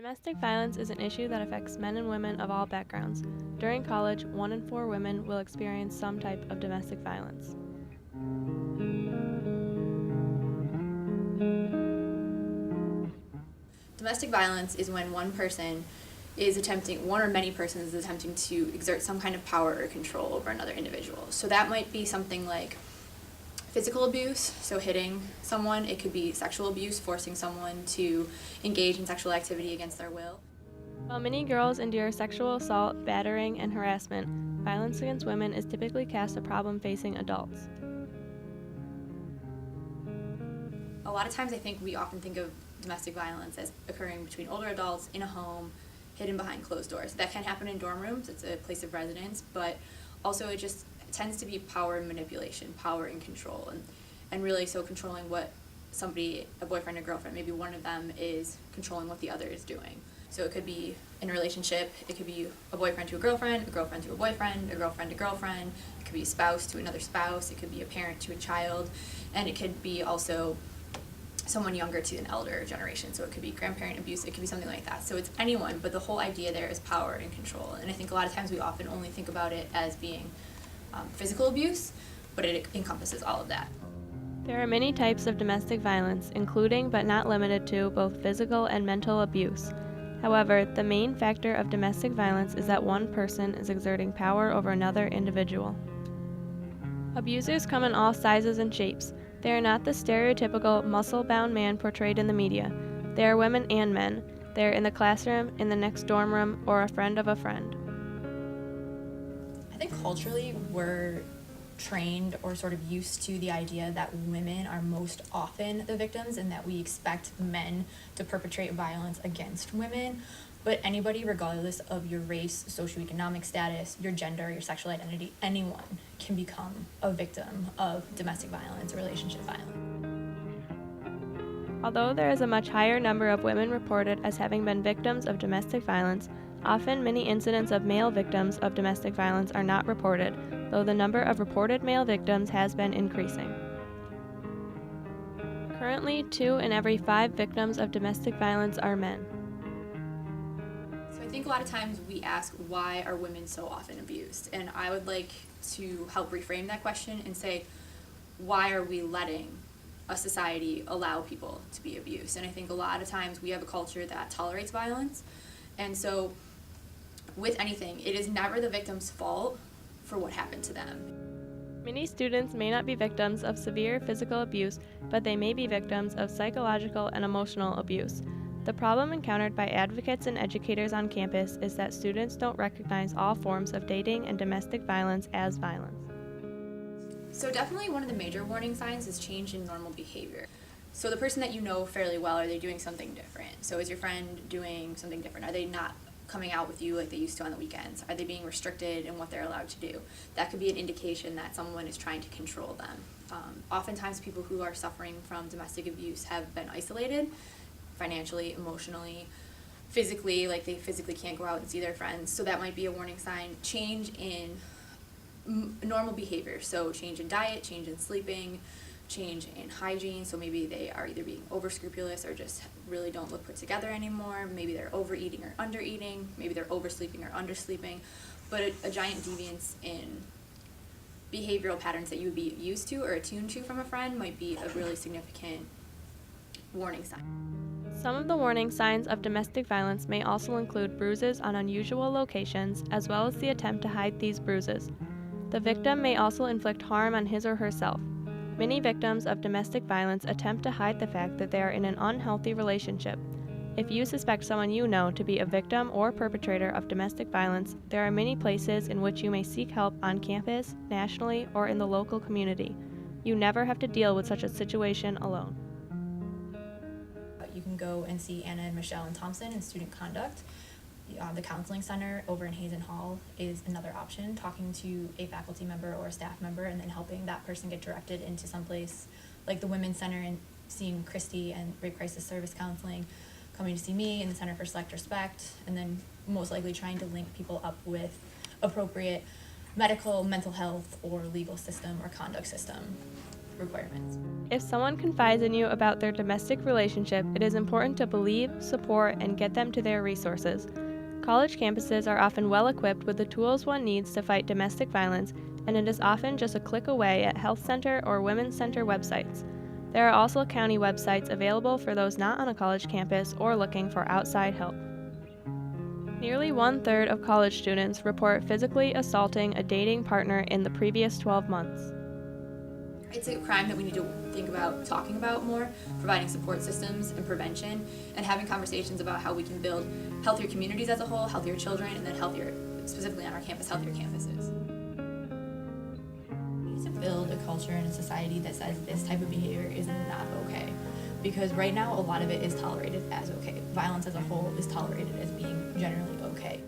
Domestic violence is an issue that affects men and women of all backgrounds. During college, 1 in 4 women will experience some type of domestic violence. Domestic violence is when one or many persons is attempting to exert some kind of power or control over another individual. So that might be something like physical abuse, so hitting someone. It could be sexual abuse, forcing someone to engage in sexual activity against their will. While many girls endure sexual assault, battering, and harassment, violence against women is typically cast a problem facing adults. A lot of times I think we often think of domestic violence as occurring between older adults in a home, hidden behind closed doors. That can happen in dorm rooms, it's a place of residence, but also it just tends to be power and manipulation, power and control, and really so controlling what somebody, a boyfriend or girlfriend, maybe one of them is controlling what the other is doing. So it could be in a relationship, it could be a boyfriend to a girlfriend to a boyfriend, a girlfriend to girlfriend, it could be a spouse to another spouse, it could be a parent to a child, and it could be also someone younger to an elder generation. So it could be grandparent abuse, it could be something like that. So it's anyone, but the whole idea there is power and control. And I think a lot of times we often only think about it as being physical abuse, but it encompasses all of that. There are many types of domestic violence, including but not limited to both physical and mental abuse. However, the main factor of domestic violence is that one person is exerting power over another individual. Abusers come in all sizes and shapes. They are not the stereotypical muscle-bound man portrayed in the media. They are women and men. They are in the classroom, in the next dorm room, or a friend of a friend. I think culturally we're trained or sort of used to the idea that women are most often the victims and that we expect men to perpetrate violence against women. But anybody, regardless of your race, socioeconomic status, your gender, your sexual identity, anyone can become a victim of domestic violence or relationship violence. Although there is a much higher number of women reported as having been victims of domestic violence, often many incidents of male victims of domestic violence are not reported, though the number of reported male victims has been increasing. Currently, 2 in every 5 victims of domestic violence are men. So I think a lot of times we ask, why are women so often abused? And I would like to help reframe that question and say, why are we letting a society allow people to be abused? And I think a lot of times we have a culture that tolerates violence. And so with anything, it is never the victim's fault for what happened to them. Many students may not be victims of severe physical abuse, but they may be victims of psychological and emotional abuse. The problem encountered by advocates and educators on campus is that students don't recognize all forms of dating and domestic violence as violence. So definitely one of the major warning signs is change in normal behavior. So the person that you know fairly well, are they doing something different? So is your friend doing something different? Are they not coming out with you like they used to on the weekends? Are they being restricted in what they're allowed to do? That could be an indication that someone is trying to control them. Oftentimes people who are suffering from domestic abuse have been isolated financially, emotionally, physically, like they physically can't go out and see their friends. So that might be a warning sign. Change in normal behavior, so change in diet, change in sleeping, change in hygiene. So maybe they are either being over scrupulous or just really don't look put together anymore. Maybe they're overeating or undereating. Maybe they're oversleeping or undersleeping. But a giant deviance in behavioral patterns that you would be used to or attuned to from a friend might be a really significant warning sign. Some of the warning signs of domestic violence may also include bruises on unusual locations, as well as the attempt to hide these bruises. The victim may also inflict harm on his or herself. Many victims of domestic violence attempt to hide the fact that they are in an unhealthy relationship. If you suspect someone you know to be a victim or perpetrator of domestic violence, there are many places in which you may seek help on campus, nationally, or in the local community. You never have to deal with such a situation alone. You can go and see Anna and Michelle and Thompson in student conduct. The counseling center over in Hazen Hall is another option, talking to a faculty member or a staff member and then helping that person get directed into someplace like the Women's Center and seeing Christy and Rape Crisis Service Counseling, coming to see me in the Center for Select Respect, and then most likely trying to link people up with appropriate medical, mental health, or legal system or conduct system. requirements. If someone confides in you about their domestic relationship, it is important to believe, support, and get them to their resources. College campuses are often well equipped with the tools one needs to fight domestic violence, and it is often just a click away at health center or women's center websites. There are also county websites available for those not on a college campus or looking for outside help. Nearly 1/3 of college students report physically assaulting a dating partner in the previous 12 months. It's a crime that we need to think about talking about more, providing support systems and prevention, and having conversations about how we can build healthier communities as a whole, healthier children, and then healthier, specifically on our campus, healthier campuses. We need to build a culture and a society that says this type of behavior is not okay. Because right now, a lot of it is tolerated as okay. Violence as a whole is tolerated as being generally okay.